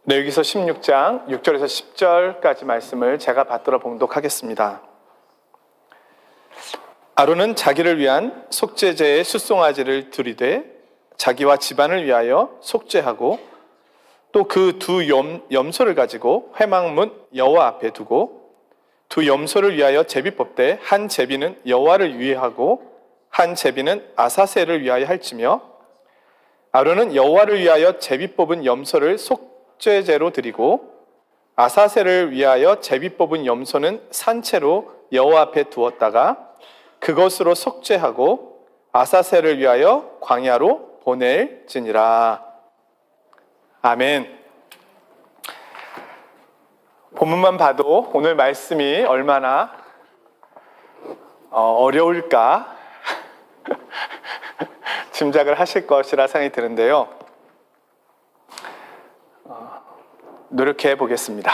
레위기서 16장 6절에서 10절까지 말씀을 제가 받들어 봉독하겠습니다. 아론은 자기를 위한 속죄제의 숫송아지를 드리되 자기와 집안을 위하여 속죄하고 또 그 두 염소를 가지고 회막문 여호와 앞에 두고 두 염소를 위하여 제비 뽑되 한 제비는 여호와를 위하고 한 제비는 아사셀을 위하여 할지며 아론은 여호와를 위하여 제비 뽑은 염소를 속죄제로 드리고 아사셀을 위하여 제비 뽑은 염소는 산채로 여호와 앞에 두었다가 그것으로 속죄하고 아사셀을 위하여 광야로 보낼지니라. 아멘. 본문만 봐도 오늘 말씀이 얼마나 어려울까 짐작을 하실 것이라 생각이 드는데요. 노력해 보겠습니다.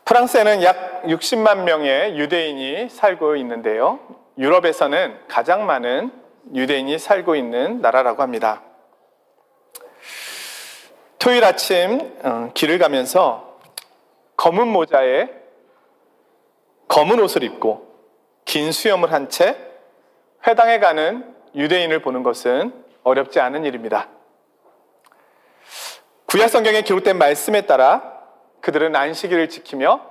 프랑스에는 약 60만 명의 유대인이 살고 있는데요. 유럽에서는 가장 많은 유대인이 살고 있는 나라라고 합니다. 토요일 아침 길을 가면서 검은 모자에 검은 옷을 입고 긴 수염을 한 채 회당에 가는 유대인을 보는 것은 어렵지 않은 일입니다. 구약 성경에 기록된 말씀에 따라 그들은 안식일을 지키며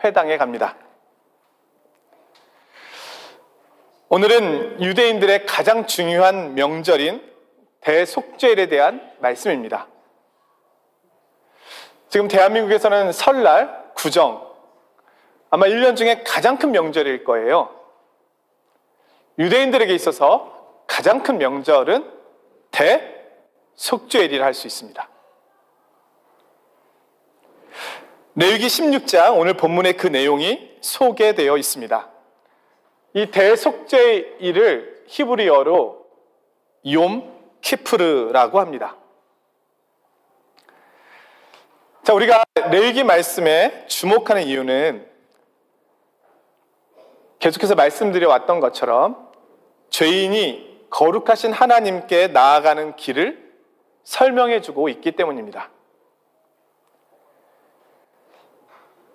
회당에 갑니다. 오늘은 유대인들의 가장 중요한 명절인 대속죄일에 대한 말씀입니다. 지금 대한민국에서는 설날, 구정, 아마 1년 중에 가장 큰 명절일 거예요. 유대인들에게 있어서 가장 큰 명절은 대속죄일이라 할 수 있습니다. 레위기 16장 오늘 본문의 그 내용이 소개되어 있습니다. 이 대속죄일을 히브리어로 욤 키프르라고 합니다. 자, 우리가 레위기 말씀에 주목하는 이유는 계속해서 말씀드려 왔던 것처럼 죄인이 거룩하신 하나님께 나아가는 길을 설명해 주고 있기 때문입니다.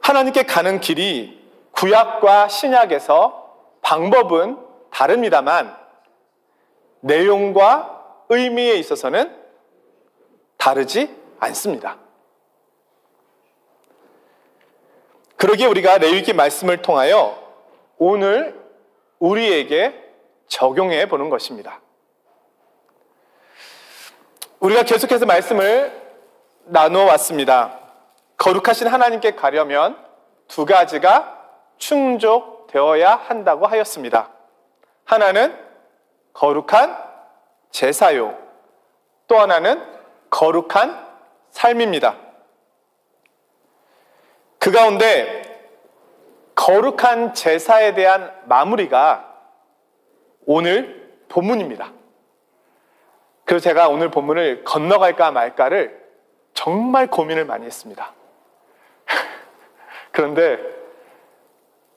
하나님께 가는 길이 구약과 신약에서 방법은 다릅니다만 내용과 의미에 있어서는 다르지 않습니다. 그러기에 우리가 레위기 말씀을 통하여 오늘 우리에게 적용해 보는 것입니다. 우리가 계속해서 말씀을 나누어 왔습니다. 거룩하신 하나님께 가려면 두 가지가 충족되어야 한다고 하였습니다. 하나는 거룩한 제사요, 또 하나는 거룩한 삶입니다. 그 가운데 거룩한 제사에 대한 마무리가 오늘 본문입니다. 그래서 제가 오늘 본문을 건너갈까 말까를 정말 고민을 많이 했습니다. 그런데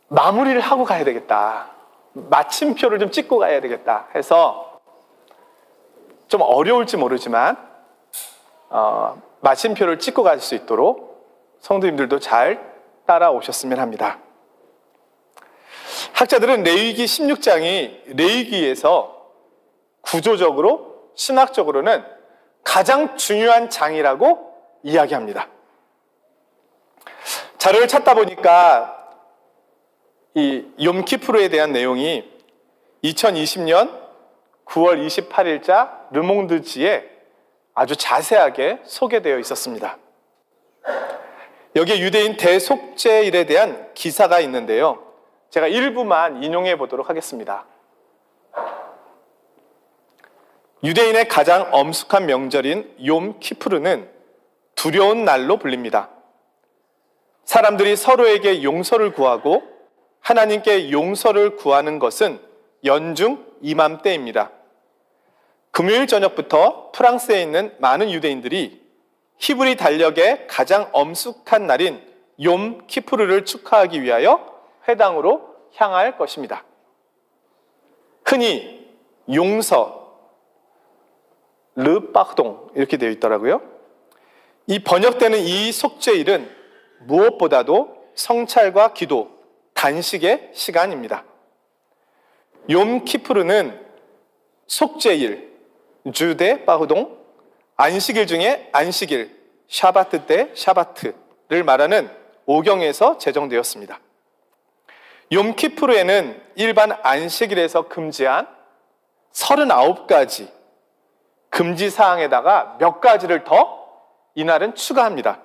마무리를 하고 가야 되겠다, 마침표를 좀 찍고 가야 되겠다 해서 좀 어려울지 모르지만 마침표를 찍고 갈 수 있도록 성도님들도 잘 따라오셨으면 합니다. 학자들은 레위기 16장이 레위기에서 구조적으로 신학적으로는 가장 중요한 장이라고 이야기합니다. 자료를 찾다 보니까 이 욤키프르에 대한 내용이 2020년 9월 28일자 르몽드지에 아주 자세하게 소개되어 있었습니다. 여기에 유대인 대속죄일에 대한 기사가 있는데요. 제가 일부만 인용해 보도록 하겠습니다. 유대인의 가장 엄숙한 명절인 욤 키프르는 두려운 날로 불립니다. 사람들이 서로에게 용서를 구하고 하나님께 용서를 구하는 것은 연중 이맘때입니다. 금요일 저녁부터 프랑스에 있는 많은 유대인들이 히브리 달력의 가장 엄숙한 날인 욤 키프르를 축하하기 위하여 회당으로 향할 것입니다. 흔히 용서, 르 빠동 이렇게 되어 있더라고요. 이 번역되는 이 속죄일은 무엇보다도 성찰과 기도, 단식의 시간입니다. 욤키푸르는 속죄일, 주데 파후동, 안식일 중에 안식일, 샤바트 때 샤바트를 말하는 오경에서 제정되었습니다. 욤키푸르에는 일반 안식일에서 금지한 39가지 금지 사항에다가 몇 가지를 더 이날은 추가합니다.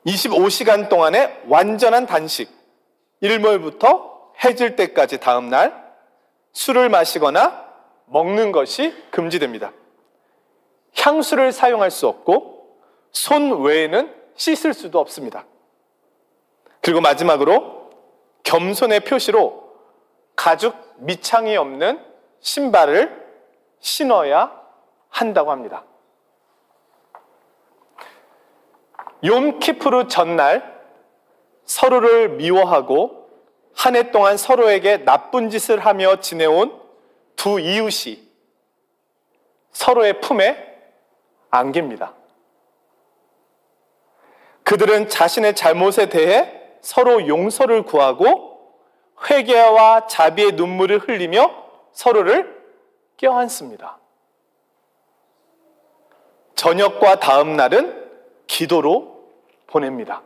25시간 동안의 완전한 단식, 일몰부터 해질 때까지 다음 날 술을 마시거나 먹는 것이 금지됩니다. 향수를 사용할 수 없고 손 외에는 씻을 수도 없습니다. 그리고 마지막으로 겸손의 표시로 가죽 밑창이 없는 신발을 신어야 한다고 합니다. 욤키푸르 전날 서로를 미워하고 한 해 동안 서로에게 나쁜 짓을 하며 지내온 두 이웃이 서로의 품에 안깁니다. 그들은 자신의 잘못에 대해 서로 용서를 구하고 회개와 자비의 눈물을 흘리며 서로를 껴안습니다. 저녁과 다음 날은 기도로 보냅니다.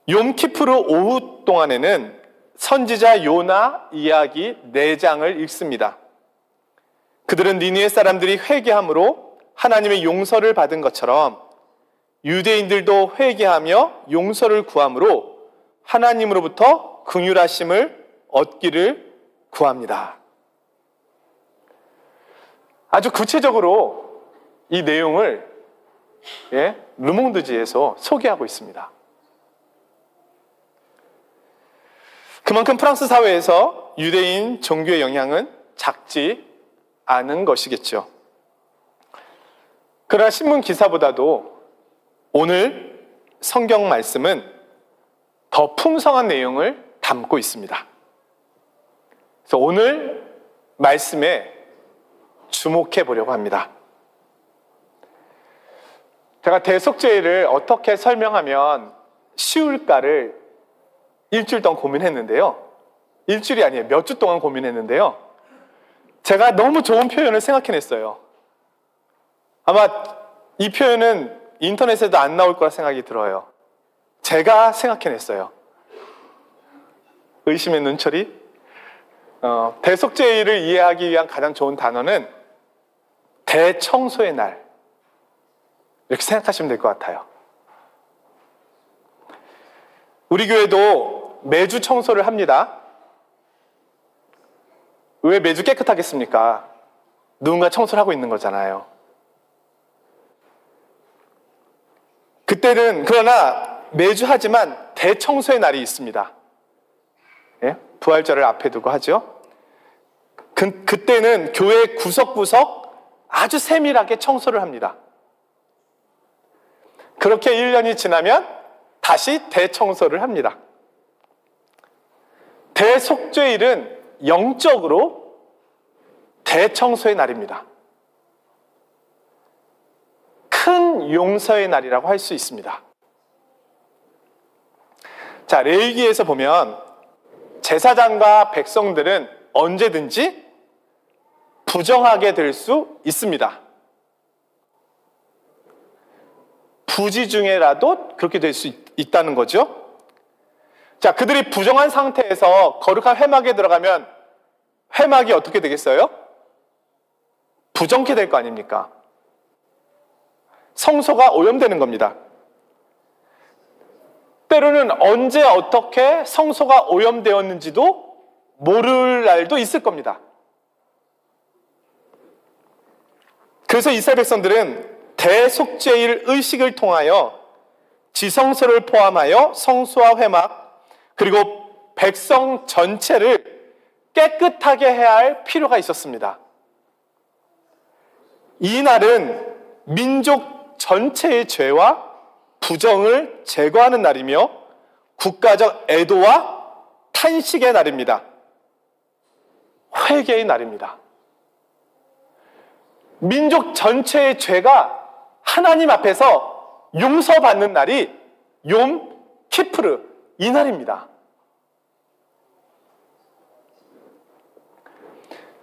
욤키푸르 오후 동안에는 선지자 요나 이야기 4장을 읽습니다. 그들은 니느웨 사람들이 회개함으로 하나님의 용서를 받은 것처럼 유대인들도 회개하며 용서를 구함으로 하나님으로부터 긍휼하심을 얻기를 구합니다. 아주 구체적으로 이 내용을 르몽드지에서 소개하고 있습니다. 그만큼 프랑스 사회에서 유대인 종교의 영향은 작지 않은 것이겠죠. 그러나 신문 기사보다도 오늘 성경 말씀은 더 풍성한 내용을 담고 있습니다. 그래서 오늘 말씀에 주목해 보려고 합니다. 제가 대속죄를 어떻게 설명하면 쉬울까를 일주일 동안 고민했는데요. 일주일이 아니에요. 몇 주 동안 고민했는데요. 제가 너무 좋은 표현을 생각해냈어요. 아마 이 표현은 인터넷에도 안 나올 거라 생각이 들어요. 제가 생각해냈어요. 의심의 눈초리. 대속죄를 이해하기 위한 가장 좋은 단어는 대청소의 날, 이렇게 생각하시면 될 것 같아요. 우리 교회도 매주 청소를 합니다. 왜 매주 깨끗하겠습니까? 누군가 청소를 하고 있는 거잖아요. 그때는 그러나 매주 하지만 대청소의 날이 있습니다. 예? 부활절을 앞에 두고 하죠. 그때는 교회 구석구석 아주 세밀하게 청소를 합니다. 그렇게 1년이 지나면 다시 대청소를 합니다. 대속죄일은 영적으로 대청소의 날입니다. 큰 용서의 날이라고 할 수 있습니다. 자, 레위기에서 보면 제사장과 백성들은 언제든지 부정하게 될 수 있습니다. 부지 중에라도 그렇게 될 수 있다는 거죠. 자, 그들이 부정한 상태에서 거룩한 회막에 들어가면 회막이 어떻게 되겠어요? 부정케 될 거 아닙니까? 성소가 오염되는 겁니다. 때로는 언제 어떻게 성소가 오염되었는지도 모를 날도 있을 겁니다. 그래서 이스라엘 백성들은 대속죄일 의식을 통하여 지성소를 포함하여 성소와 회막 그리고 백성 전체를 깨끗하게 해야 할 필요가 있었습니다. 이 날은 민족 전체의 죄와 부정을 제거하는 날이며 국가적 애도와 탄식의 날입니다. 회개의 날입니다. 민족 전체의 죄가 하나님 앞에서 용서받는 날이 욤 키프르, 이 날입니다.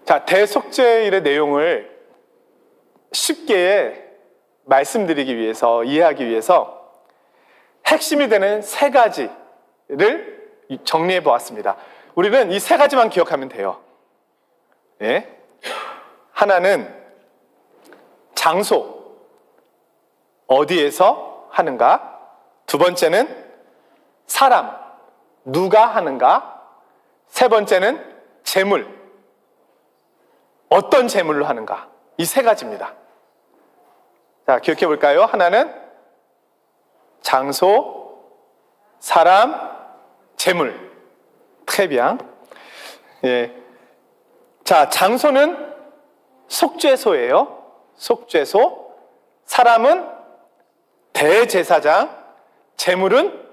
자, 대속죄일의 내용을 쉽게 말씀드리기 위해서, 이해하기 위해서 핵심이 되는 세 가지를 정리해 보았습니다. 우리는 이 세 가지만 기억하면 돼요. 예? 하나는 장소, 어디에서 하는가? 두 번째는 사람, 누가 하는가? 세 번째는 재물, 어떤 재물로 하는가? 이 세 가지입니다. 자, 기억해 볼까요? 하나는 장소, 사람, 재물. très 예. 자, 장소는 속죄소예요. 속죄소. 사람은 대제사장. 재물은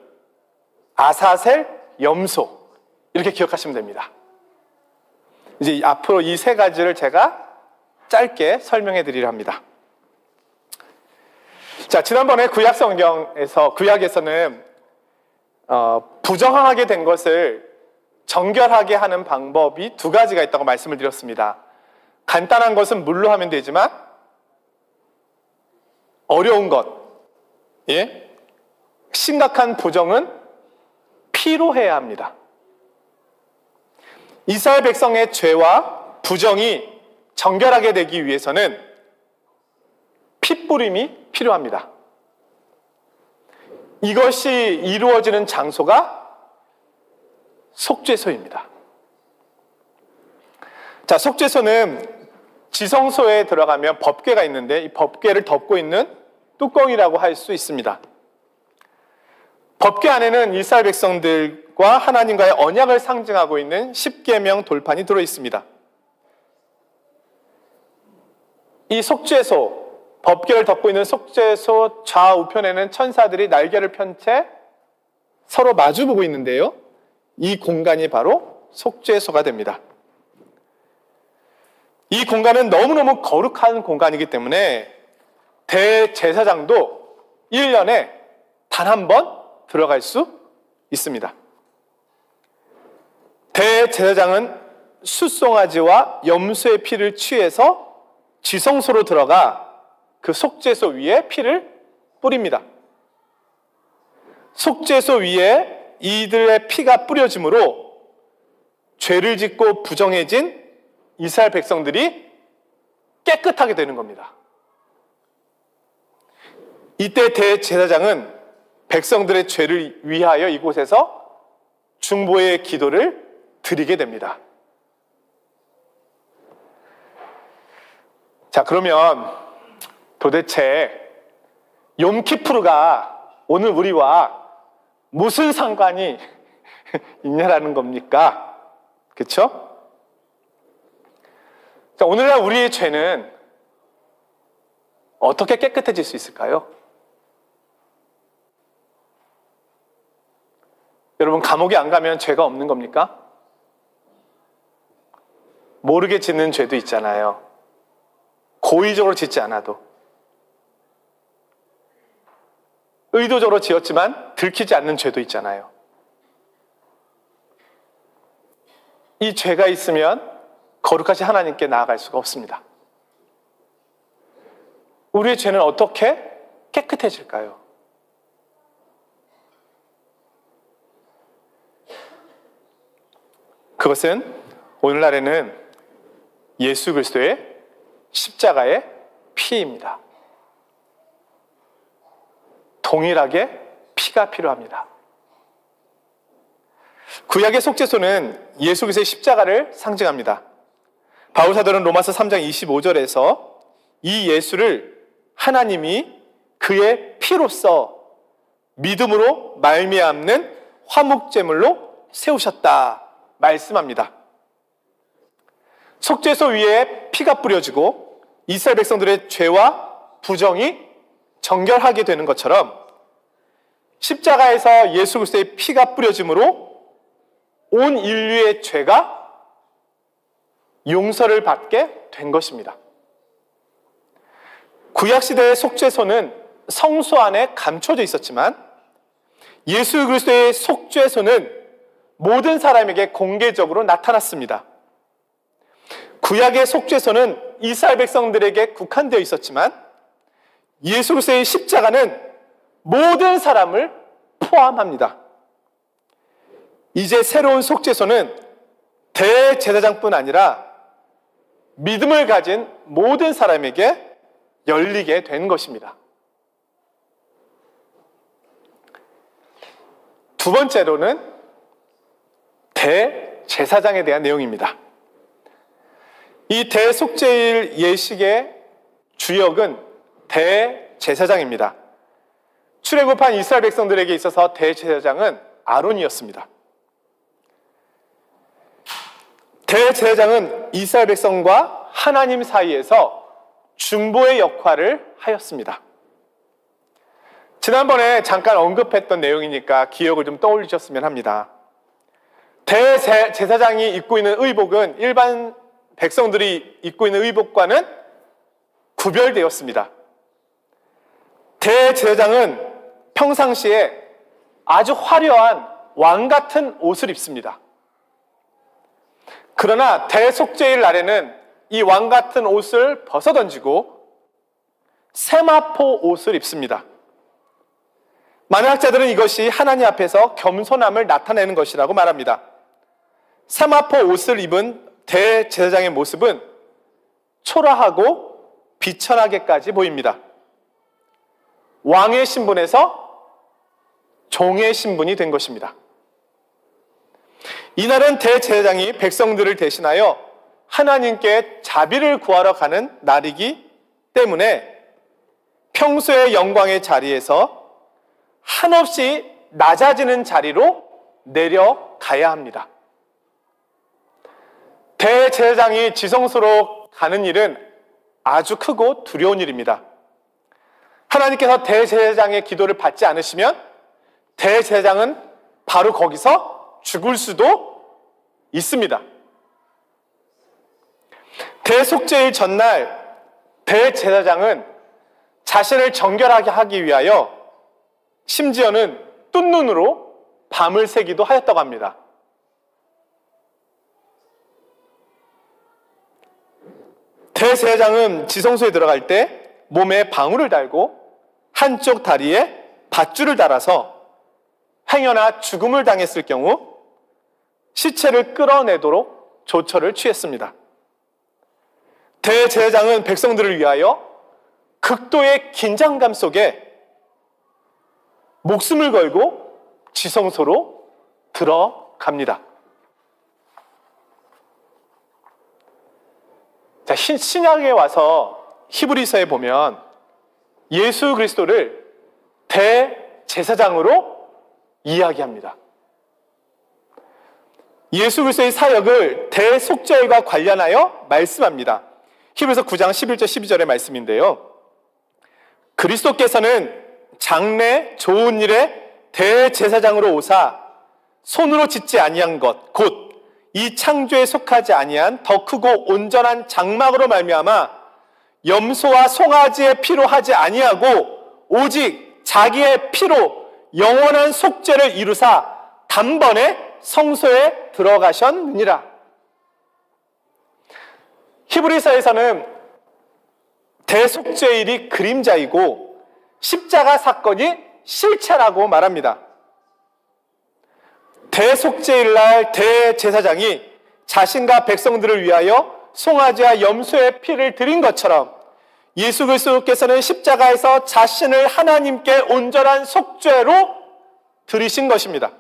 아사셀, 염소. 이렇게 기억하시면 됩니다. 이제 앞으로 이 세 가지를 제가 짧게 설명해 드리려 합니다. 자, 지난번에 구약에서는 부정하게 된 것을 정결하게 하는 방법이 두 가지가 있다고 말씀을 드렸습니다. 간단한 것은 물로 하면 되지만 어려운 것, 예? 심각한 부정은 피로 해야 합니다. 이스라엘 백성의 죄와 부정이 정결하게 되기 위해서는 피 뿌림이 필요합니다. 이것이 이루어지는 장소가 속죄소입니다. 자, 속죄소는 지성소에 들어가면 법궤가 있는데 이 법궤를 덮고 있는 뚜껑이라고 할 수 있습니다. 법궤 안에는 이스라엘 백성들과 하나님과의 언약을 상징하고 있는 십계명 돌판이 들어 있습니다. 이 속죄소, 법궤를 덮고 있는 속죄소 좌우편에는 천사들이 날개를 편 채 서로 마주보고 있는데요. 이 공간이 바로 속죄소가 됩니다. 이 공간은 너무너무 거룩한 공간이기 때문에 대제사장도 1년에 단 한 번 들어갈 수 있습니다. 대제사장은 숫송아지와 염소의 피를 취해서 지성소로 들어가 그 속죄소 위에 피를 뿌립니다. 속죄소 위에 이들의 피가 뿌려짐으로 죄를 짓고 부정해진 이스라엘 백성들이 깨끗하게 되는 겁니다. 이때 대제사장은 백성들의 죄를 위하여 이곳에서 중보의 기도를 드리게 됩니다. 자, 그러면 도대체 욤키푸르가 오늘 우리와 무슨 상관이 있냐라는 겁니까? 그렇죠? 자, 오늘날 우리의 죄는 어떻게 깨끗해질 수 있을까요? 여러분, 감옥에 안 가면 죄가 없는 겁니까? 모르게 짓는 죄도 있잖아요. 고의적으로 짓지 않아도. 의도적으로 지었지만 들키지 않는 죄도 있잖아요. 이 죄가 있으면 거룩하신 하나님께 나아갈 수가 없습니다. 우리의 죄는 어떻게 깨끗해질까요? 그것은 오늘날에는 예수 그리스도의 십자가의 피입니다. 동일하게 피가 필요합니다. 구약의 속죄소는 예수 그리스도의 십자가를 상징합니다. 바울 사도는 로마서 3장 25절에서 이 예수를 하나님이 그의 피로써 믿음으로 말미암는 화목제물로 세우셨다 말씀합니다. 속죄소 위에 피가 뿌려지고 이스라엘 백성들의 죄와 부정이 정결하게 되는 것처럼 십자가에서 예수 그리스도의 피가 뿌려짐으로 온 인류의 죄가 용서를 받게 된 것입니다. 구약시대의 속죄소는 성소 안에 감춰져 있었지만 예수 그리스도의 속죄소는 모든 사람에게 공개적으로 나타났습니다. 구약의 속죄소는 이스라엘 백성들에게 국한되어 있었지만 예수 그리스도의 십자가는 모든 사람을 포함합니다. 이제 새로운 속죄소는 대제사장뿐 아니라 믿음을 가진 모든 사람에게 열리게 된 것입니다. 두 번째로는 대제사장에 대한 내용입니다. 이 대속죄일 예식의 주역은 대제사장입니다. 출애굽한 이스라엘 백성들에게 있어서 대제사장은 아론이었습니다. 대제사장은 이스라엘 백성과 하나님 사이에서 중보의 역할을 하였습니다. 지난번에 잠깐 언급했던 내용이니까 기억을 좀 떠올리셨으면 합니다. 대제사장이 입고 있는 의복은 일반 백성들이 입고 있는 의복과는 구별되었습니다. 대제사장은 평상시에 아주 화려한 왕 같은 옷을 입습니다. 그러나 대속죄일 날에는 이 왕 같은 옷을 벗어던지고 세마포 옷을 입습니다. 많은 학자들은 이것이 하나님 앞에서 겸손함을 나타내는 것이라고 말합니다. 세마포 옷을 입은 대제사장의 모습은 초라하고 비천하게까지 보입니다. 왕의 신분에서 종의 신분이 된 것입니다. 이날은 대제사장이 백성들을 대신하여 하나님께 자비를 구하러 가는 날이기 때문에 평소의 영광의 자리에서 한없이 낮아지는 자리로 내려가야 합니다. 대제사장이 지성소로 가는 일은 아주 크고 두려운 일입니다. 하나님께서 대제사장의 기도를 받지 않으시면 대제사장은 바로 거기서 죽을 수도 있습니다. 대속죄일 전날 대제사장은 자신을 정결하게 하기 위하여 심지어는 뜬 눈으로 밤을 새기도 하였다고 합니다. 대제사장은 지성소에 들어갈 때 몸에 방울을 달고 한쪽 다리에 밧줄을 달아서 행여나 죽음을 당했을 경우 시체를 끌어내도록 조처를 취했습니다. 대제사장은 백성들을 위하여 극도의 긴장감 속에 목숨을 걸고 지성소로 들어갑니다. 자, 신약에 와서 히브리서에 보면 예수 그리스도를 대제사장으로 이야기합니다. 예수 그리스도의 사역을 대속죄일과 관련하여 말씀합니다. 히브리서 9장 11절 12절의 말씀인데요. 그리스도께서는 장래 좋은 일에 대제사장으로 오사 손으로 짓지 아니한 것 곧 이 창조에 속하지 아니한 더 크고 온전한 장막으로 말미암아 염소와 송아지의 피로 하지 아니하고 오직 자기의 피로 영원한 속죄를 이루사 단번에 성소에 들어가셨느니라. 히브리서에서는 대속죄일이 그림자이고 십자가 사건이 실체라고 말합니다. 대속죄일날 대제사장이 자신과 백성들을 위하여 송아지와 염소의 피를 드린 것처럼 예수 그리스도께서는 십자가에서 자신을 하나님께 온전한 속죄로 드리신 것입니다.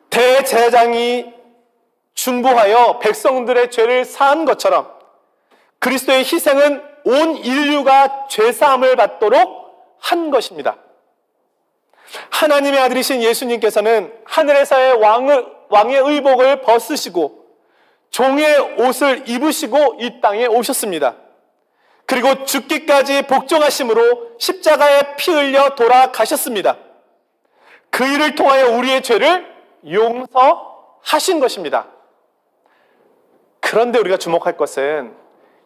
대제사장이 중보하여 백성들의 죄를 사한 것처럼 그리스도의 희생은 온 인류가 죄사함을 받도록 한 것입니다. 하나님의 아들이신 예수님께서는 하늘에서의 왕의 의복을 벗으시고 종의 옷을 입으시고 이 땅에 오셨습니다. 그리고 죽기까지 복종하심으로 십자가에 피 흘려 돌아가셨습니다. 그 일을 통하여 우리의 죄를 용서하신 것입니다. 그런데 우리가 주목할 것은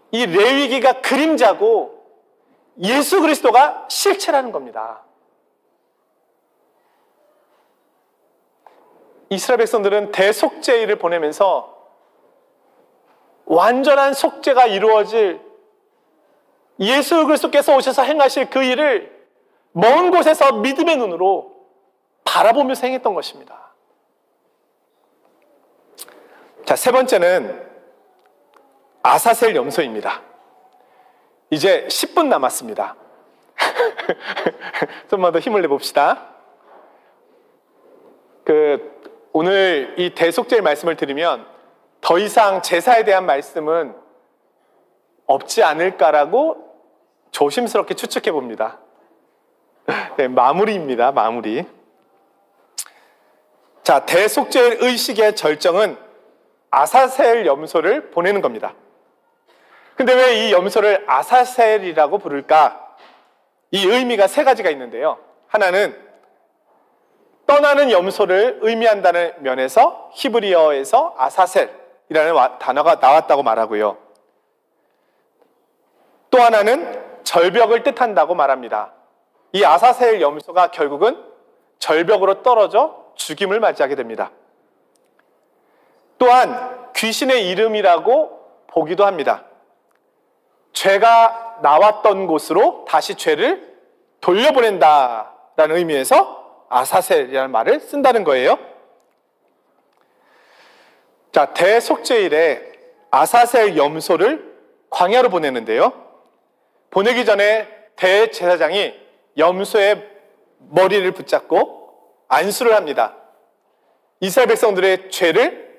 이 레위기가 그림자고 예수 그리스도가 실체라는 겁니다. 이스라엘 백성들은 대속죄일을 보내면서 완전한 속죄가 이루어질 예수 그리스도께서 오셔서 행하실 그 일을 먼 곳에서 믿음의 눈으로 바라보면서 행했던 것입니다. 자, 세 번째는 아사셀 염소입니다. 이제 10분 남았습니다. 좀만 더 힘을 내봅시다. 오늘 이 대속죄일 말씀을 들으면 더 이상 제사에 대한 말씀은 없지 않을까라고 조심스럽게 추측해 봅니다. 네, 마무리입니다. 마무리. 자, 대속죄일 의식의 절정은 아사셀 염소를 보내는 겁니다. 근데 왜 이 염소를 아사셀이라고 부를까? 이 의미가 세 가지가 있는데요. 하나는 떠나는 염소를 의미한다는 면에서 히브리어에서 아사셀이라는 단어가 나왔다고 말하고요. 또 하나는 절벽을 뜻한다고 말합니다. 이 아사셀 염소가 결국은 절벽으로 떨어져 죽임을 맞이하게 됩니다. 또한 귀신의 이름이라고 보기도 합니다. 죄가 나왔던 곳으로 다시 죄를 돌려보낸다라는 의미에서 아사셀이라는 말을 쓴다는 거예요. 자, 대속죄일에 아사셀 염소를 광야로 보내는데요. 보내기 전에 대제사장이 염소의 머리를 붙잡고 안수를 합니다. 이스라엘 백성들의 죄를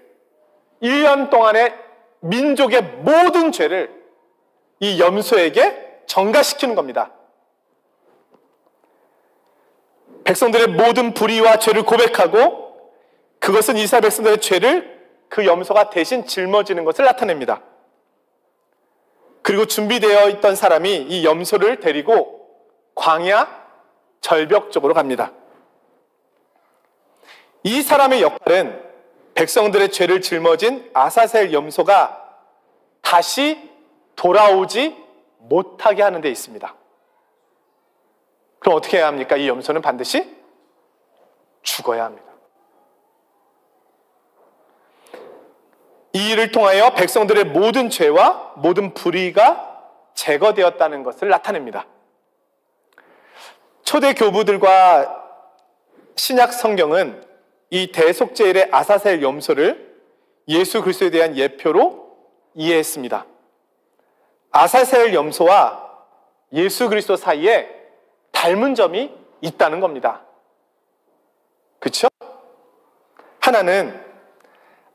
1년 동안의 민족의 모든 죄를 이 염소에게 전가시키는 겁니다. 백성들의 모든 불의와 죄를 고백하고 그것은 이스라엘 백성들의 죄를 그 염소가 대신 짊어지는 것을 나타냅니다. 그리고 준비되어 있던 사람이 이 염소를 데리고 광야 절벽 쪽으로 갑니다. 이 사람의 역할은 백성들의 죄를 짊어진 아사셀 염소가 다시 돌아오지 못하게 하는 데 있습니다. 그럼 어떻게 해야 합니까? 이 염소는 반드시 죽어야 합니다. 이 일을 통하여 백성들의 모든 죄와 모든 불의가 제거되었다는 것을 나타냅니다. 초대 교부들과 신약 성경은 이 대속죄일의 아사셀 염소를 예수 그리스도에 대한 예표로 이해했습니다. 아사셀 염소와 예수 그리스도 사이에 닮은 점이 있다는 겁니다. 그렇죠? 하나는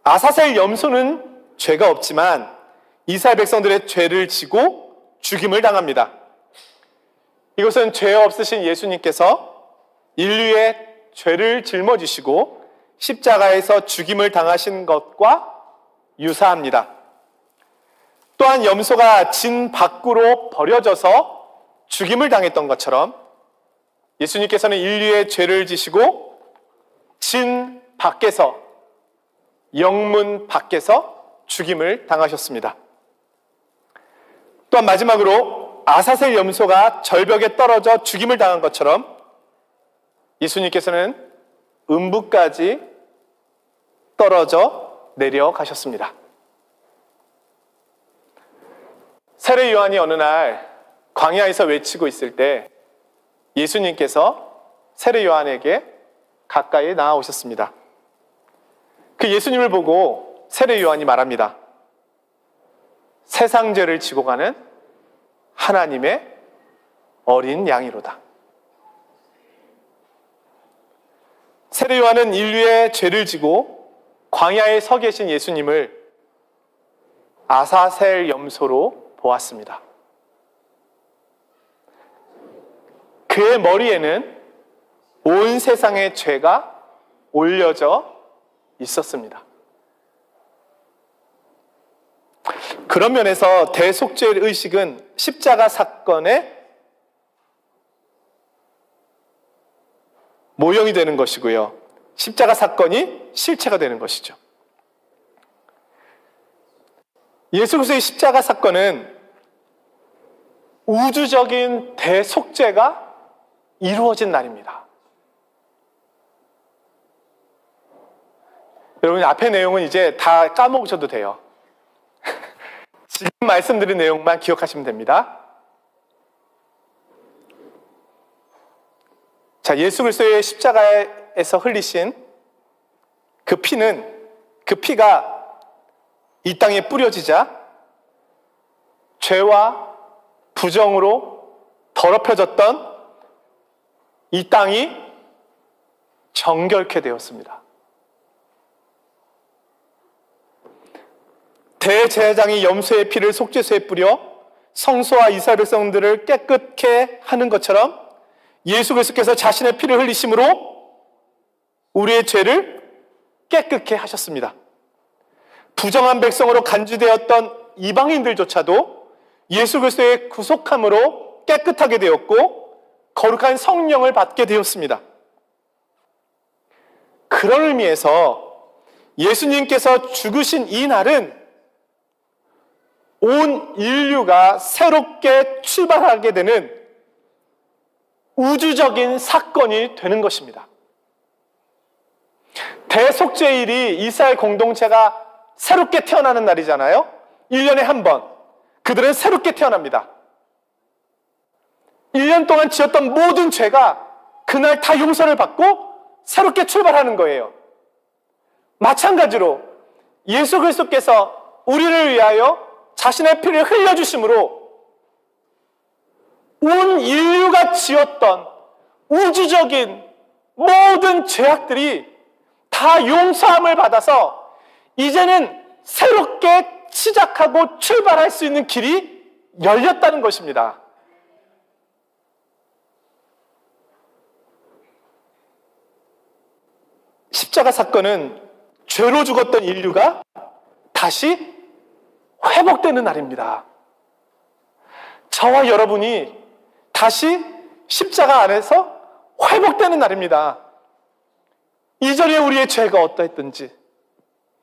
아사셀 염소는 죄가 없지만 이스라엘 백성들의 죄를 지고 죽임을 당합니다. 이것은 죄 없으신 예수님께서 인류의 죄를 짊어지시고 십자가에서 죽임을 당하신 것과 유사합니다. 또한 염소가 진 밖으로 버려져서 죽임을 당했던 것처럼 예수님께서는 인류의 죄를 지시고 진 밖에서, 영문 밖에서 죽임을 당하셨습니다. 또한 마지막으로 아사셀 염소가 절벽에 떨어져 죽임을 당한 것처럼 예수님께서는 음부까지 떨어져 내려가셨습니다. 세례 요한이 어느 날 광야에서 외치고 있을 때 예수님께서 세례 요한에게 가까이 나아오셨습니다. 그 예수님을 보고 세례 요한이 말합니다. 세상 죄를 지고 가는 하나님의 어린 양이로다. 세례 요한은 인류의 죄를 지고 광야에 서 계신 예수님을 아사셀 염소로 보았습니다. 그의 머리에는 온 세상의 죄가 올려져 있었습니다. 그런 면에서 대속죄 의식은 십자가 사건의 모형이 되는 것이고요. 십자가 사건이 실체가 되는 것이죠. 예수 그리스도의 십자가 사건은 우주적인 대속죄가 이루어진 날입니다. 여러분, 앞의 내용은 이제 다 까먹으셔도 돼요. 지금 말씀드린 내용만 기억하시면 됩니다. 자, 예수 그리스도의 십자가에서 흘리신 그 피가 이 땅에 뿌려지자 죄와 부정으로 더럽혀졌던 이 땅이 정결케 되었습니다. 대제사장이 염소의 피를 속죄소에 뿌려 성소와 이스라엘 백성들을 깨끗게 하는 것처럼 예수 그리스도께서 자신의 피를 흘리심으로 우리의 죄를 깨끗게 하셨습니다. 부정한 백성으로 간주되었던 이방인들조차도 예수 그리스도의 구속함으로 깨끗하게 되었고 거룩한 성령을 받게 되었습니다. 그런 의미에서 예수님께서 죽으신 이 날은 온 인류가 새롭게 출발하게 되는 우주적인 사건이 되는 것입니다. 대속죄일이 이스라엘 공동체가 새롭게 태어나는 날이잖아요. 1년에 한 번 그들은 새롭게 태어납니다. 1년 동안 지었던 모든 죄가 그날 다 용서를 받고 새롭게 출발하는 거예요. 마찬가지로 예수 그리스도께서 우리를 위하여 자신의 피를 흘려주심으로 온 인류가 지었던 우주적인 모든 죄악들이 다 용서함을 받아서 이제는 새롭게 시작하고 출발할 수 있는 길이 열렸다는 것입니다. 십자가 사건은 죄로 죽었던 인류가 다시 회복되는 날입니다. 저와 여러분이 다시 십자가 안에서 회복되는 날입니다. 이전에 우리의 죄가 어떠했든지,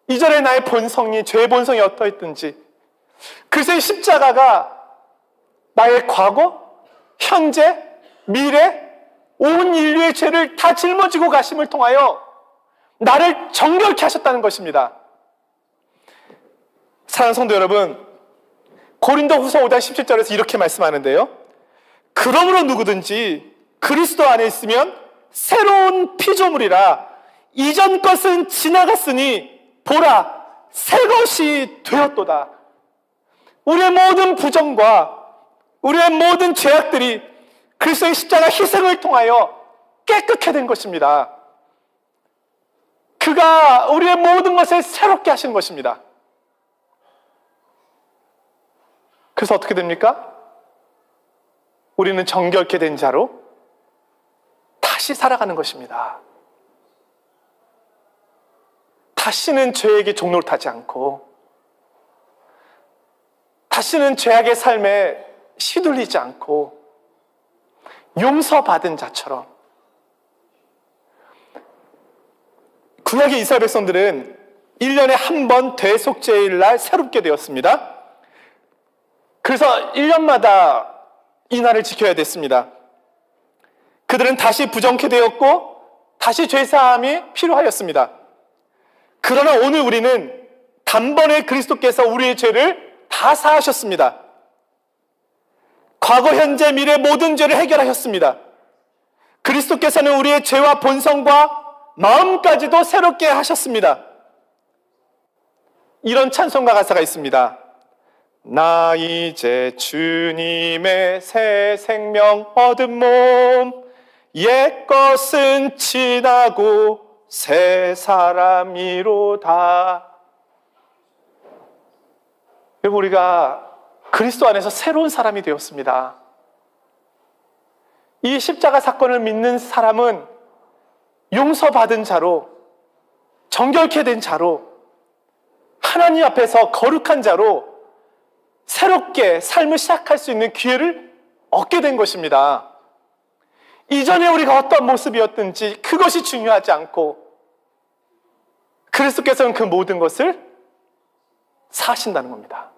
이전에 나의 본성이, 죄의 본성이 어떠했든지, 그새 십자가가 나의 과거, 현재, 미래, 온 인류의 죄를 다 짊어지고 가심을 통하여 나를 정결케 하셨다는 것입니다. 사랑하는 성도 여러분, 고린도후서 5장 17절에서 이렇게 말씀하는데요. 그러므로 누구든지 그리스도 안에 있으면 새로운 피조물이라 이전 것은 지나갔으니 보라 새 것이 되었도다. 우리의 모든 부정과 우리의 모든 죄악들이 그리스도의 십자가 희생을 통하여 깨끗게 된 것입니다. 그가 우리의 모든 것을 새롭게 하신 것입니다. 그래서 어떻게 됩니까? 우리는 정결케 된 자로 다시 살아가는 것입니다. 다시는 죄에게 종노릇하지 않고 다시는 죄악의 삶에 시들리지 않고 용서받은 자처럼. 구약의 이스라엘 백성들은 1년에 한 번 대속죄일 날 새롭게 되었습니다. 그래서 1년마다 이 날을 지켜야 됐습니다. 그들은 다시 부정케 되었고 다시 죄사함이 필요하였습니다. 그러나 오늘 우리는 단번에 그리스도께서 우리의 죄를 다 사하셨습니다. 과거, 현재, 미래 모든 죄를 해결하셨습니다. 그리스도께서는 우리의 죄와 본성과 마음까지도 새롭게 하셨습니다. 이런 찬송가 가사가 있습니다. 나 이제 주님의 새 생명 얻은 몸, 옛것은 지나고 새 사람이로다. 우리가 그리스도 안에서 새로운 사람이 되었습니다. 이 십자가 사건을 믿는 사람은 용서받은 자로, 정결케 된 자로, 하나님 앞에서 거룩한 자로 새롭게 삶을 시작할 수 있는 기회를 얻게 된 것입니다. 이전에 우리가 어떤 모습이었든지 그것이 중요하지 않고 그리스도께서는 그 모든 것을 사하신다는 겁니다.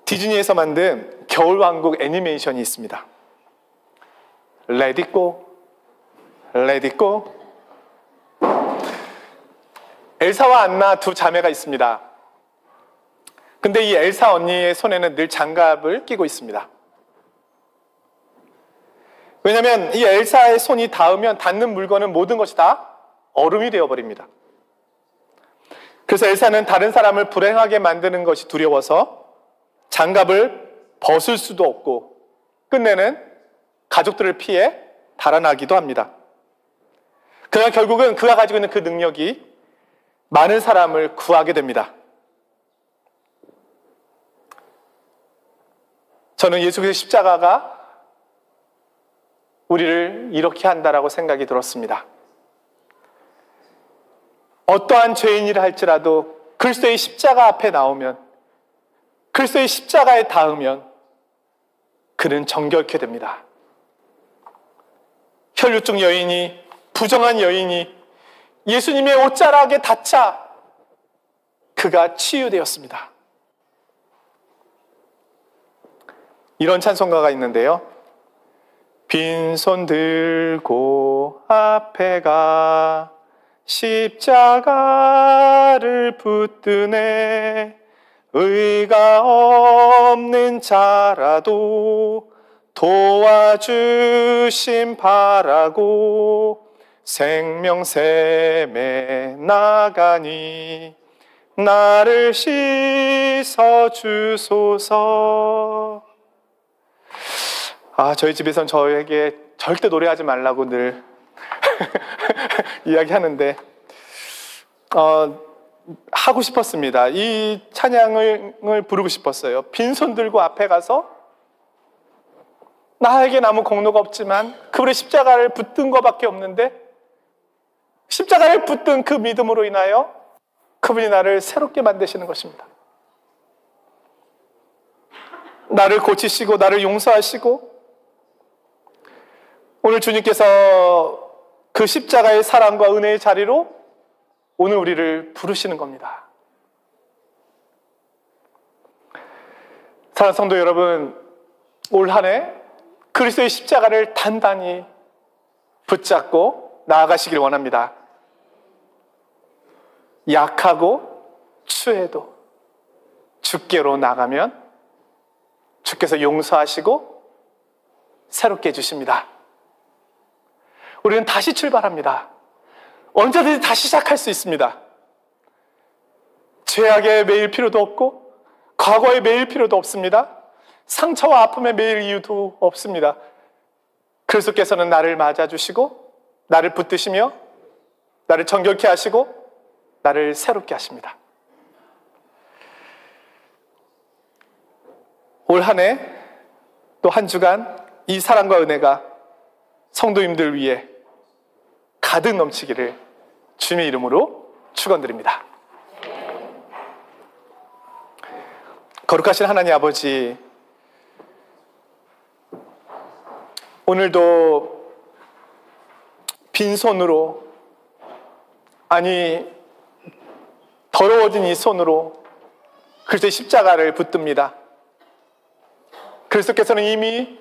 디즈니에서 만든 겨울왕국 애니메이션이 있습니다. Let it go, let it go. 엘사와 안나 두 자매가 있습니다. 근데 이 엘사 언니의 손에는 늘 장갑을 끼고 있습니다. 왜냐하면 이 엘사의 손이 닿으면 닿는 물건은 모든 것이 다 얼음이 되어버립니다. 그래서 엘사는 다른 사람을 불행하게 만드는 것이 두려워서 장갑을 벗을 수도 없고 끝내는 가족들을 피해 달아나기도 합니다. 그러나 결국은 그가 가지고 있는 그 능력이 많은 사람을 구하게 됩니다. 저는 예수 그리스도의 십자가가 우리를 이렇게 한다라고 생각이 들었습니다. 어떠한 죄인이라 할지라도 그리스도의 십자가 앞에 나오면, 그리스도의 십자가에 닿으면 그는 정결케 됩니다. 혈루증 여인이, 부정한 여인이 예수님의 옷자락에 닿자 그가 치유되었습니다. 이런 찬송가가 있는데요. 빈손 들고 앞에 가 십자가를 붙드네 의가 없는 자라도 도와주심 바라고 생명샘에 나가니 나를 씻어주소서. 저희 집에선 저에게 절대 노래하지 말라고 늘 이야기하는데 하고 싶었습니다. 이 찬양을 부르고 싶었어요. 빈손 들고 앞에 가서 나에겐 아무 공로가 없지만 그분의 십자가를 붙든 것밖에 없는데 십자가를 붙든 그 믿음으로 인하여 그분이 나를 새롭게 만드시는 것입니다. 나를 고치시고 나를 용서하시고 오늘 주님께서 그 십자가의 사랑과 은혜의 자리로 오늘 우리를 부르시는 겁니다. 사랑하는 성도 여러분, 올 한 해 그리스도의 십자가를 단단히 붙잡고 나아가시길 원합니다. 약하고 추해도 주께로 나가면 주께서 용서하시고 새롭게 해주십니다. 우리는 다시 출발합니다. 언제든지 다시 시작할 수 있습니다. 죄악에 매일 필요도 없고 과거에 매일 필요도 없습니다. 상처와 아픔에 매일 이유도 없습니다. 그리스도께서는 나를 맞아주시고 나를 붙드시며 나를 정결케 하시고 나를 새롭게 하십니다. 올 한 해 또 한 주간 이 사랑과 은혜가 성도님들 위해 가득 넘치기를 주님의 이름으로 축원드립니다. 거룩하신 하나님 아버지, 오늘도 빈손으로, 아니 더러워진 이 손으로 그리스도의 십자가를 붙듭니다. 그리스도께서는 이미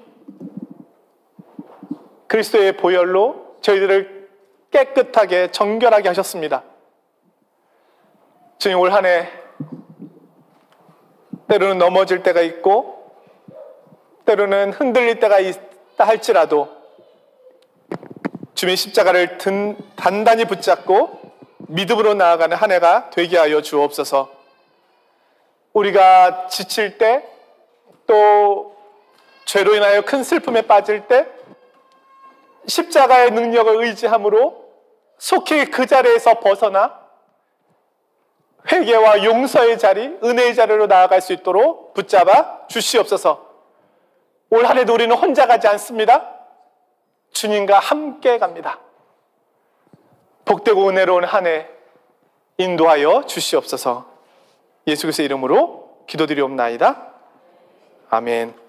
그리스도의 보혈로 저희들을 깨끗하게 정결하게 하셨습니다. 주님, 올 한 해 때로는 넘어질 때가 있고 때로는 흔들릴 때가 있다 할지라도 주님의 십자가를 단단히 붙잡고 믿음으로 나아가는 한 해가 되게 하여 주옵소서. 우리가 지칠 때, 또 죄로 인하여 큰 슬픔에 빠질 때 십자가의 능력을 의지함으로 속히 그 자리에서 벗어나 회개와 용서의 자리, 은혜의 자리로 나아갈 수 있도록 붙잡아 주시옵소서. 올 한 해도 우리는 혼자 가지 않습니다. 주님과 함께 갑니다. 복되고 은혜로운 한 해 인도하여 주시옵소서. 예수 그리스도의 이름으로 기도드리옵나이다. 아멘.